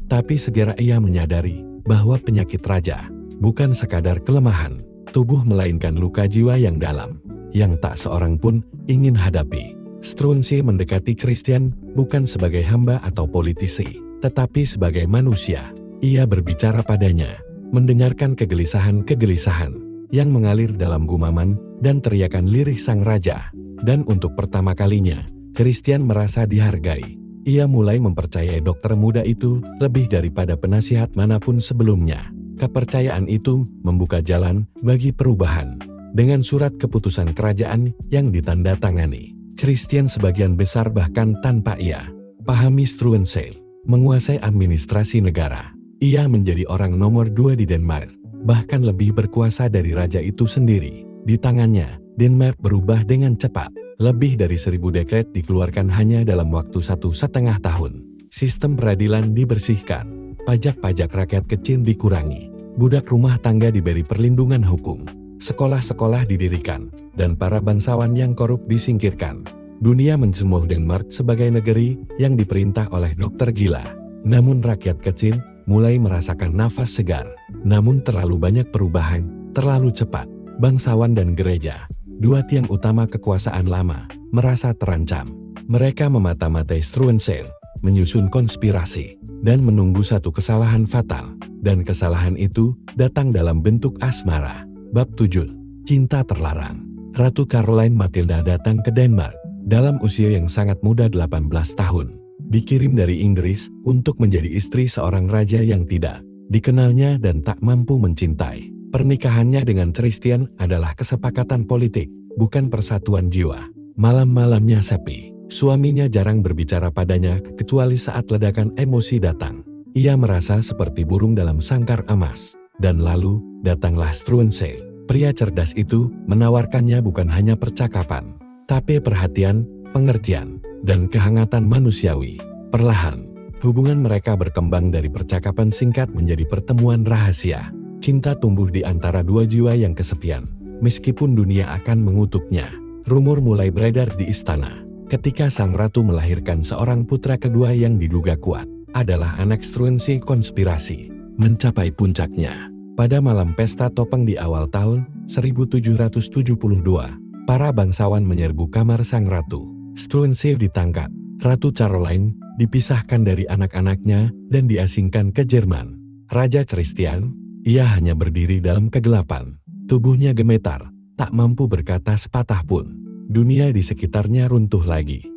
Tapi segera ia menyadari bahwa penyakit raja bukan sekadar kelemahan tubuh melainkan luka jiwa yang dalam, yang tak seorang pun ingin hadapi. Struensee mendekati Christian bukan sebagai hamba atau politisi, tetapi sebagai manusia. Ia berbicara padanya, mendengarkan kegelisahan-kegelisahan yang mengalir dalam gumaman dan teriakan lirih sang raja. Dan untuk pertama kalinya, Christian merasa dihargai. Ia mulai mempercayai dokter muda itu lebih daripada penasihat manapun sebelumnya. Kepercayaan itu membuka jalan bagi perubahan. Dengan surat keputusan kerajaan yang ditandatangani, Christian sebagian besar bahkan tanpa ia pahami Struensee menguasai administrasi negara. Ia menjadi orang nomor 2 di Denmark, bahkan lebih berkuasa dari raja itu sendiri. Di tangannya, Denmark berubah dengan cepat. Lebih dari 1000 dekret dikeluarkan hanya dalam waktu 1,5 tahun. Sistem peradilan dibersihkan, pajak-pajak rakyat kecil dikurangi, budak rumah tangga diberi perlindungan hukum, sekolah-sekolah didirikan, dan para bangsawan yang korup disingkirkan. Dunia mencemooh Denmark sebagai negeri yang diperintah oleh dokter gila. Namun rakyat kecil mulai merasakan nafas segar. Namun terlalu banyak perubahan, terlalu cepat. Bangsawan dan gereja, dua tiang utama kekuasaan lama, merasa terancam. Mereka memata-matai Struensee, menyusun konspirasi, dan menunggu satu kesalahan fatal. Dan kesalahan itu datang dalam bentuk asmara. Bab 7. Cinta terlarang. Ratu Caroline Matilda datang ke Denmark dalam usia yang sangat muda 18 tahun. Dikirim dari Inggris untuk menjadi istri seorang raja yang tidak dikenalnya dan tak mampu mencintai. Pernikahannya dengan Christian adalah kesepakatan politik, bukan persatuan jiwa. Malam-malamnya sepi. Suaminya jarang berbicara padanya kecuali saat ledakan emosi datang. Ia merasa seperti burung dalam sangkar emas. Dan lalu, datanglah Struensee. Pria cerdas itu menawarkannya bukan hanya percakapan, tapi perhatian, pengertian, dan kehangatan manusiawi. Perlahan, hubungan mereka berkembang dari percakapan singkat menjadi pertemuan rahasia. Cinta tumbuh di antara dua jiwa yang kesepian. Meskipun dunia akan mengutuknya, rumor mulai beredar di istana. Ketika sang ratu melahirkan seorang putra kedua yang diduga kuat adalah anak Struensee, konspirasi mencapai puncaknya. Pada malam pesta topeng di awal tahun 1772, para bangsawan menyerbu kamar sang ratu. Struensee ditangkap. Ratu Caroline dipisahkan dari anak-anaknya dan diasingkan ke Jerman. Raja Christian, ia hanya berdiri dalam kegelapan. Tubuhnya gemetar, tak mampu berkata sepatah pun. Dunia di sekitarnya runtuh lagi.